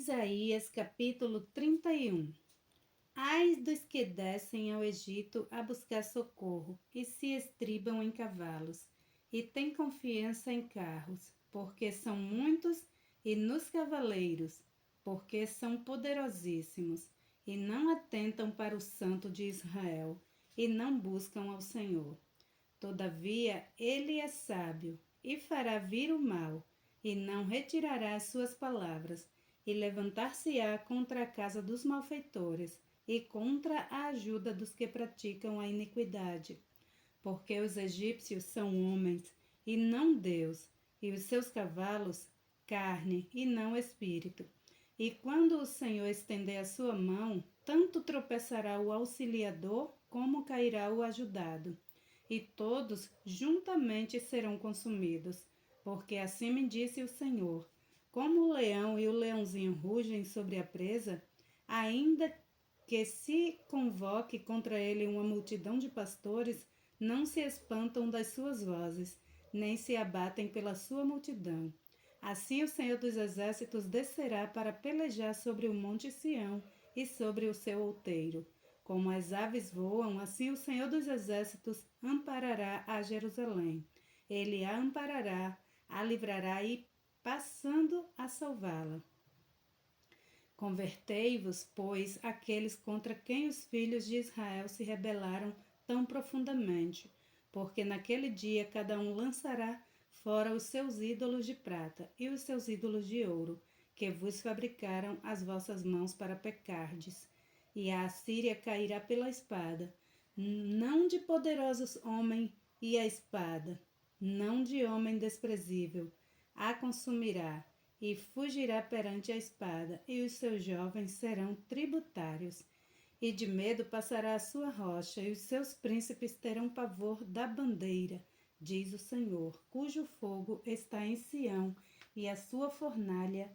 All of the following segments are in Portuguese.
Isaías capítulo 31. Ai dos que descem ao Egito a buscar socorro e se estribam em cavalos e têm confiança em carros, porque são muitos, e nos cavaleiros, porque são poderosíssimos, e não atentam para o Santo de Israel, e não buscam ao Senhor. Todavia ele é sábio e fará vir o mal, e não retirará as suas palavras, e levantar-se-á contra a casa dos malfeitores, e contra a ajuda dos que praticam a iniquidade. Porque os egípcios são homens, e não Deus, e os seus cavalos, carne, e não espírito. E quando o Senhor estender a sua mão, tanto tropeçará o auxiliador, como cairá o ajudado. E todos juntamente serão consumidos, porque assim me disse o Senhor. Como o leão e o leãozinho rugem sobre a presa, ainda que se convoque contra ele uma multidão de pastores, não se espantam das suas vozes, nem se abatem pela sua multidão. Assim o Senhor dos Exércitos descerá para pelejar sobre o monte Sião e sobre o seu outeiro. Como as aves voam, assim o Senhor dos Exércitos amparará a Jerusalém. Ele a amparará, a livrará e passando a salvá-la. Convertei-vos, pois, aqueles contra quem os filhos de Israel se rebelaram tão profundamente, porque naquele dia cada um lançará fora os seus ídolos de prata e os seus ídolos de ouro, que vos fabricaram as vossas mãos para pecardes. E a Assíria cairá pela espada, não de poderosos homens e a espada, não de homem desprezível, a consumirá, e fugirá perante a espada, e os seus jovens serão tributários. E de medo passará a sua rocha, e os seus príncipes terão pavor da bandeira, diz o Senhor, cujo fogo está em Sião, e a sua fornalha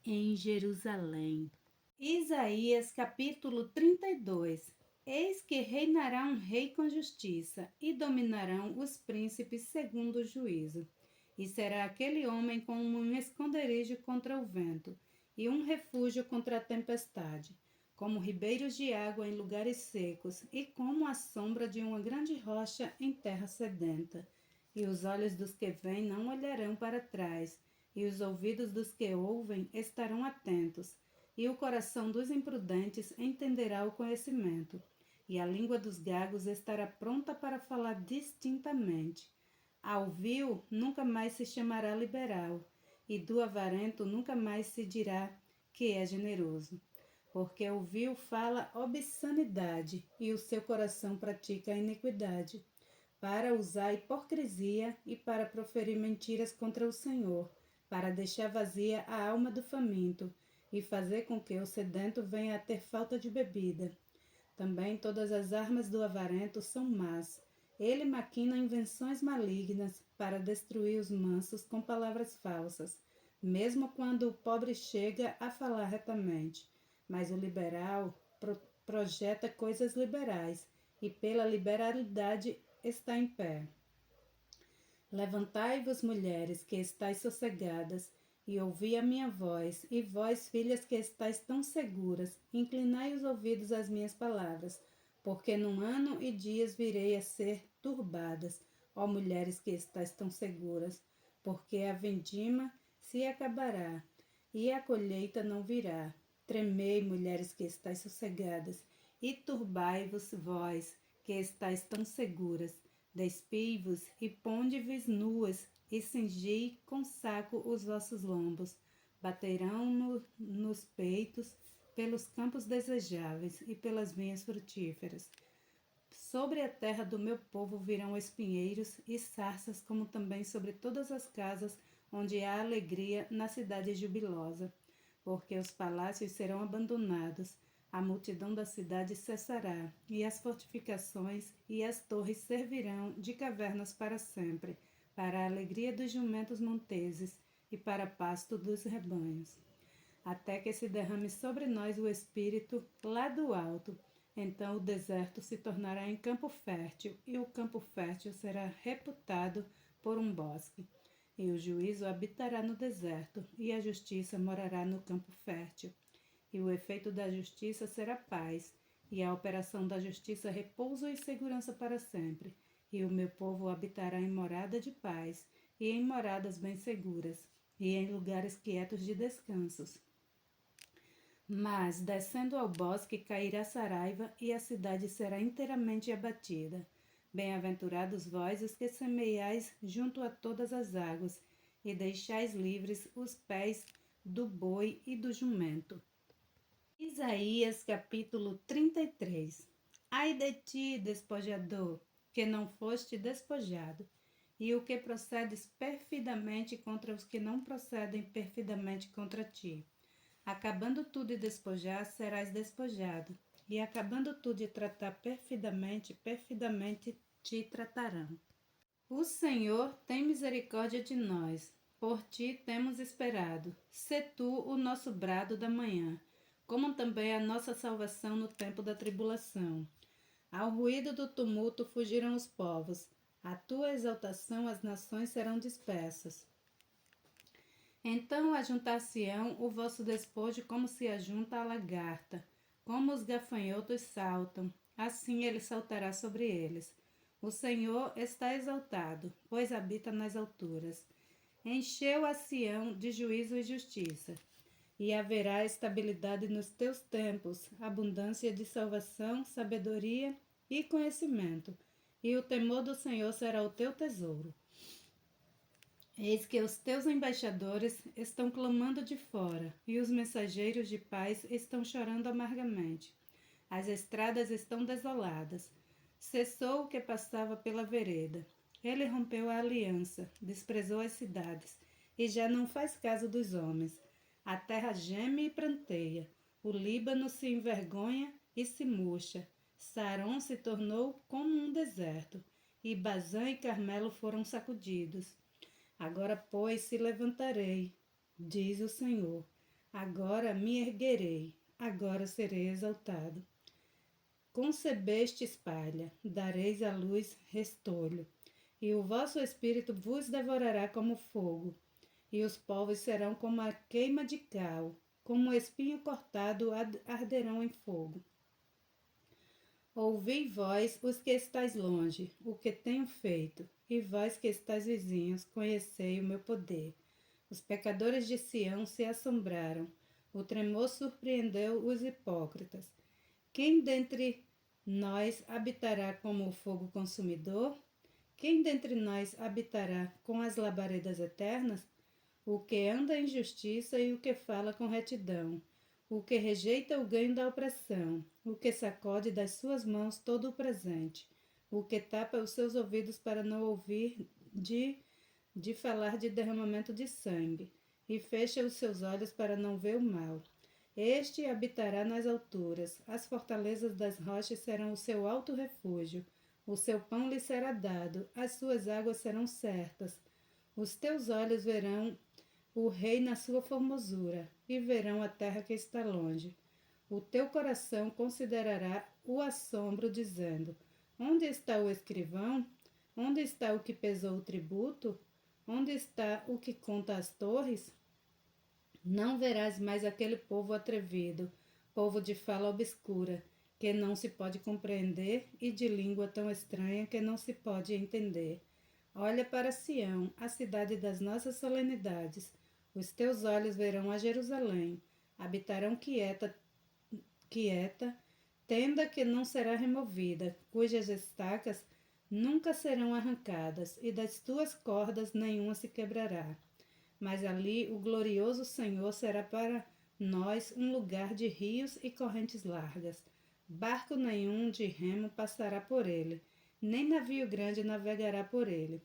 em Jerusalém. Isaías capítulo 32. Eis que reinará um rei com justiça, e dominarão os príncipes segundo o juízo. E será aquele homem como um esconderijo contra o vento, e um refúgio contra a tempestade, como ribeiros de água em lugares secos, e como a sombra de uma grande rocha em terra sedenta. E os olhos dos que vêm não olharão para trás, e os ouvidos dos que ouvem estarão atentos, e o coração dos imprudentes entenderá o conhecimento, e a língua dos gagos estará pronta para falar distintamente. Ao vil nunca mais se chamará liberal, e do avarento nunca mais se dirá que é generoso. Porque o vil fala obscenidade, e o seu coração pratica a iniquidade, para usar a hipocrisia e para proferir mentiras contra o Senhor, para deixar vazia a alma do faminto, e fazer com que o sedento venha a ter falta de bebida. Também todas as armas do avarento são más. Ele maquina invenções malignas para destruir os mansos com palavras falsas, mesmo quando o pobre chega a falar retamente. Mas o liberal projeta coisas liberais, e pela liberalidade está em pé. Levantai-vos, mulheres, que estáis sossegadas, e ouvi a minha voz, e vós, filhas que estáis tão seguras, inclinai os ouvidos às minhas palavras, porque num ano e dias virei a ser turbadas, ó mulheres que estáis tão seguras, porque a vindima se acabará, e a colheita não virá. Tremei, mulheres que estáis sossegadas, e turbai-vos, vós, que estáis tão seguras. Despei-vos e ponde-vos nuas, e cingi com saco os vossos lombos. Baterão nos peitos, pelos campos desejáveis e pelas vinhas frutíferas. Sobre a terra do meu povo virão espinheiros e sarças, como também sobre todas as casas onde há alegria na cidade jubilosa. Porque os palácios serão abandonados, a multidão da cidade cessará, e as fortificações e as torres servirão de cavernas para sempre, para a alegria dos jumentos monteses e para pasto dos rebanhos. Até que se derrame sobre nós o Espírito lá do alto, então o deserto se tornará em campo fértil, e o campo fértil será reputado por um bosque. E o juízo habitará no deserto, e a justiça morará no campo fértil. E o efeito da justiça será paz, e a operação da justiça repouso e segurança para sempre. E o meu povo habitará em morada de paz, e em moradas bem seguras, e em lugares quietos de descansos. Mas, descendo ao bosque, cairá Saraiva, e a cidade será inteiramente abatida. Bem-aventurados vós os que semeiais junto a todas as águas, e deixais livres os pés do boi e do jumento. Isaías capítulo 33. Ai de ti, despojador, que não foste despojado, e o que procedes perfidamente contra os que não procedem perfidamente contra ti. Acabando tu de despojar, serás despojado, e acabando tu de tratar perfidamente, perfidamente te tratarão. O Senhor tem misericórdia de nós, por ti temos esperado. Sê tu o nosso brado da manhã, como também a nossa salvação no tempo da tribulação. Ao ruído do tumulto fugiram os povos, à tua exaltação as nações serão dispersas. Então ajuntar-se-ão o vosso despojo como se ajunta a lagarta, como os gafanhotos saltam, assim ele saltará sobre eles. O Senhor está exaltado, pois habita nas alturas. Encheu a Sião de juízo e justiça, e haverá estabilidade nos teus tempos, abundância de salvação, sabedoria e conhecimento, e o temor do Senhor será o teu tesouro. Eis que os teus embaixadores estão clamando de fora, e os mensageiros de paz estão chorando amargamente. As estradas estão desoladas. Cessou o que passava pela vereda. Ele rompeu a aliança, desprezou as cidades, e já não faz caso dos homens. A terra geme e pranteia. O Líbano se envergonha e se murcha. Saron se tornou como um deserto, e Bazã e Carmelo foram sacudidos. Agora, pois, se levantarei, diz o Senhor. Agora me erguerei, agora serei exaltado. Concebeste palha, dareis à luz restolho, e o vosso espírito vos devorará como fogo, e os povos serão como a queima de cal, como o espinho cortado arderão em fogo. Ouvi vós, os que estáis longe, o que tenho feito, e vós que estáis vizinhos, conhecei o meu poder. Os pecadores de Sião se assombraram, o tremor surpreendeu os hipócritas. Quem dentre nós habitará como o fogo consumidor? Quem dentre nós habitará com as labaredas eternas? O que anda em justiça e o que fala com retidão, o que rejeita o ganho da opressão, o que sacode das suas mãos todo o presente, o que tapa os seus ouvidos para não ouvir de falar de derramamento de sangue, e fecha os seus olhos para não ver o mal. Este habitará nas alturas, as fortalezas das rochas serão o seu alto refúgio, o seu pão lhe será dado, as suas águas serão certas. Os teus olhos verão o rei na sua formosura, e verão a terra que está longe. O teu coração considerará o assombro, dizendo: onde está o escrivão? Onde está o que pesou o tributo? Onde está o que conta as torres? Não verás mais aquele povo atrevido, povo de fala obscura, que não se pode compreender, e de língua tão estranha que não se pode entender. Olha para Sião, a cidade das nossas solenidades. Os teus olhos verão a Jerusalém, habitarão quieta, tenda que não será removida, cujas estacas nunca serão arrancadas, e das tuas cordas nenhuma se quebrará. Mas ali o glorioso Senhor será para nós um lugar de rios e correntes largas. Barco nenhum de remo passará por ele, nem navio grande navegará por ele.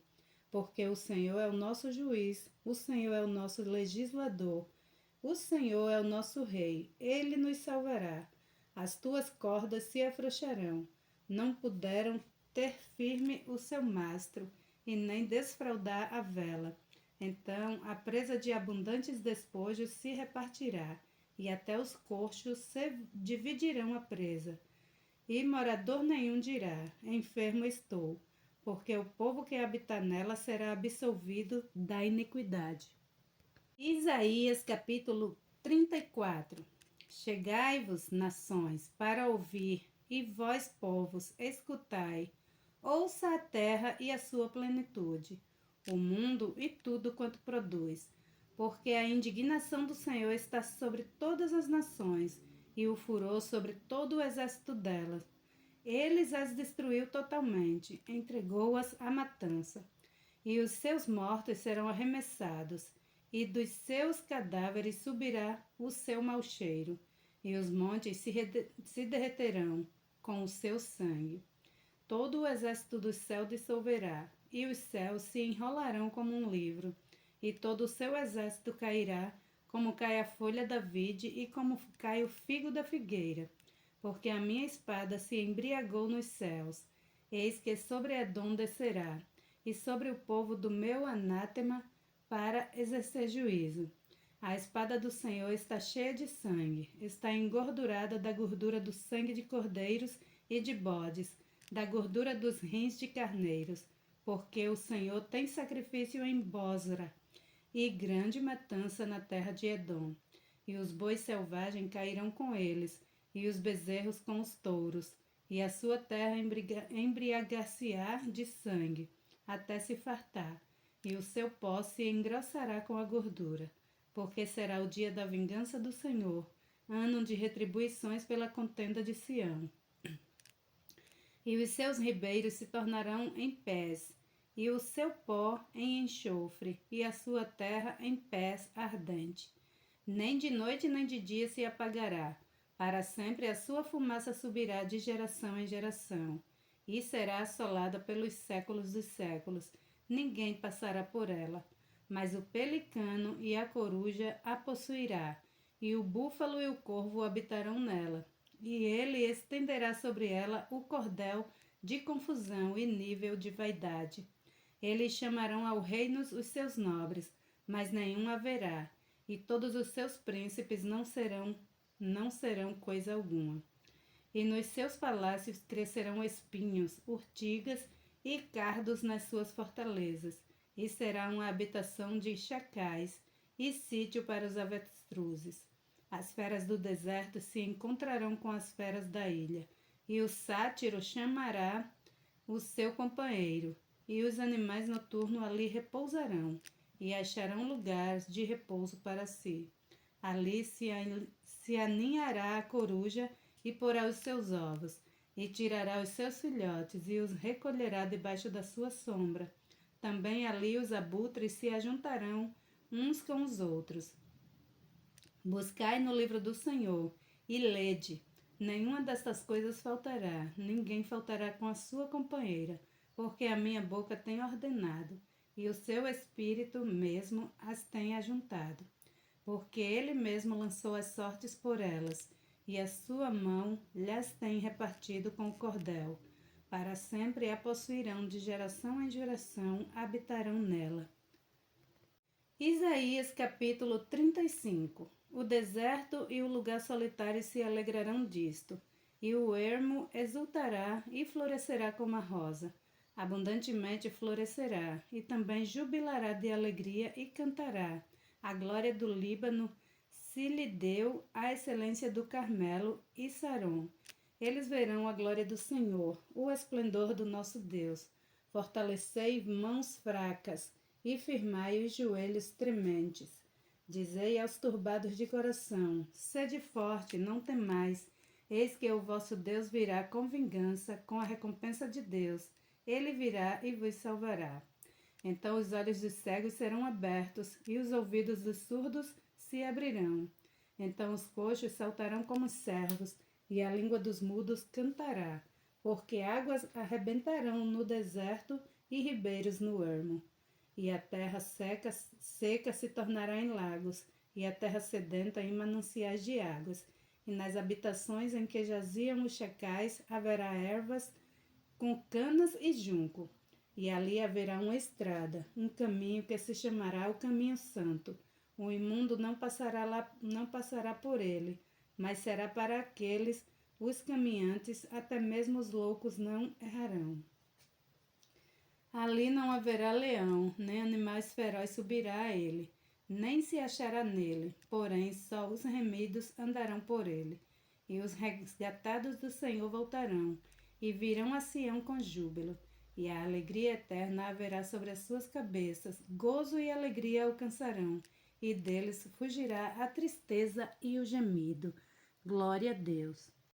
Porque o Senhor é o nosso juiz, o Senhor é o nosso legislador, o Senhor é o nosso rei, ele nos salvará. As tuas cordas se afrouxarão, não puderam ter firme o seu mastro, e nem desfraldar a vela. Então a presa de abundantes despojos se repartirá, e até os coxos se dividirão a presa. E morador nenhum dirá: enfermo estou, porque o povo que habita nela será absolvido da iniquidade. Isaías capítulo 34. Chegai-vos, nações, para ouvir, e vós, povos, escutai. Ouça a terra e a sua plenitude, o mundo e tudo quanto produz, porque a indignação do Senhor está sobre todas as nações, e o furor sobre todo o exército delas. Eles as destruiu totalmente, entregou-as à matança, e os seus mortos serão arremessados, e dos seus cadáveres subirá o seu mau cheiro, e os montes se derreterão com o seu sangue. Todo o exército do céu dissolverá, e os céus se enrolarão como um livro, e todo o seu exército cairá, como cai a folha da vide e como cai o figo da figueira. Porque a minha espada se embriagou nos céus, eis que sobre Edom descerá, e sobre o povo do meu anátema, para exercer juízo. A espada do Senhor está cheia de sangue, está engordurada da gordura do sangue de cordeiros e de bodes, da gordura dos rins de carneiros, porque o Senhor tem sacrifício em Bosra, e grande matança na terra de Edom. E os bois selvagens cairão com eles, e os bezerros com os touros, e a sua terra embriagar-se-á de sangue, até se fartar, e o seu pó se engrossará com a gordura, porque será o dia da vingança do Senhor, ano de retribuições pela contenda de Sião. E os seus ribeiros se tornarão em pés, e o seu pó em enxofre, e a sua terra em pés ardente. Nem de noite nem de dia se apagará, para sempre a sua fumaça subirá de geração em geração, e será assolada pelos séculos dos séculos, ninguém passará por ela. Mas o pelicano e a coruja a possuirá, e o búfalo e o corvo habitarão nela, e ele estenderá sobre ela o cordel de confusão e nível de vaidade. Eles chamarão ao reino os seus nobres, mas nenhum haverá, e todos os seus príncipes não serão coisa alguma. E nos seus palácios crescerão espinhos, urtigas e cardos nas suas fortalezas, e será uma habitação de chacais e sítio para os avestruzes. As feras do deserto se encontrarão com as feras da ilha, e o sátiro chamará o seu companheiro, e os animais noturnos ali repousarão, e acharão lugares de repouso para si. Ali se aninhará a coruja e porá os seus ovos, e tirará os seus filhotes e os recolherá debaixo da sua sombra. Também ali os abutres se ajuntarão uns com os outros. Buscai no livro do Senhor e lede. Nenhuma destas coisas faltará, ninguém faltará com a sua companheira, porque a minha boca tem ordenado, e o seu espírito mesmo as tem ajuntado. Porque ele mesmo lançou as sortes por elas, e a sua mão lhes tem repartido com o cordel. Para sempre a possuirão, de geração em geração habitarão nela. Isaías capítulo 35. O deserto e o lugar solitário se alegrarão disto, e o ermo exultará e florescerá como a rosa. Abundantemente florescerá, e também jubilará de alegria e cantará. A glória do Líbano se lhe deu, a excelência do Carmelo e Saron. Eles verão a glória do Senhor, o esplendor do nosso Deus. Fortalecei mãos fracas e firmai os joelhos trementes. Dizei aos turbados de coração: sede forte, não temais. Eis que o vosso Deus virá com vingança, com a recompensa de Deus. Ele virá e vos salvará. Então os olhos dos cegos serão abertos e os ouvidos dos surdos se abrirão. Então os coxos saltarão como servos e a língua dos mudos cantará, porque águas arrebentarão no deserto e ribeiros no ermo. E a terra seca se tornará em lagos, e a terra sedenta em mananciais de águas. E nas habitações em que jaziam os chacais haverá ervas com canas e junco. E ali haverá uma estrada, um caminho que se chamará o caminho santo. O imundo não passará por ele, mas será para aqueles os caminhantes, até mesmo os loucos não errarão. Ali não haverá leão, nem animais ferozes subirá a ele, nem se achará nele, porém só os remidos andarão por ele. E os resgatados do Senhor voltarão, e virão a Sião com júbilo, e a alegria eterna haverá sobre as suas cabeças, gozo e alegria alcançarão, e deles fugirá a tristeza e o gemido. Glória a Deus.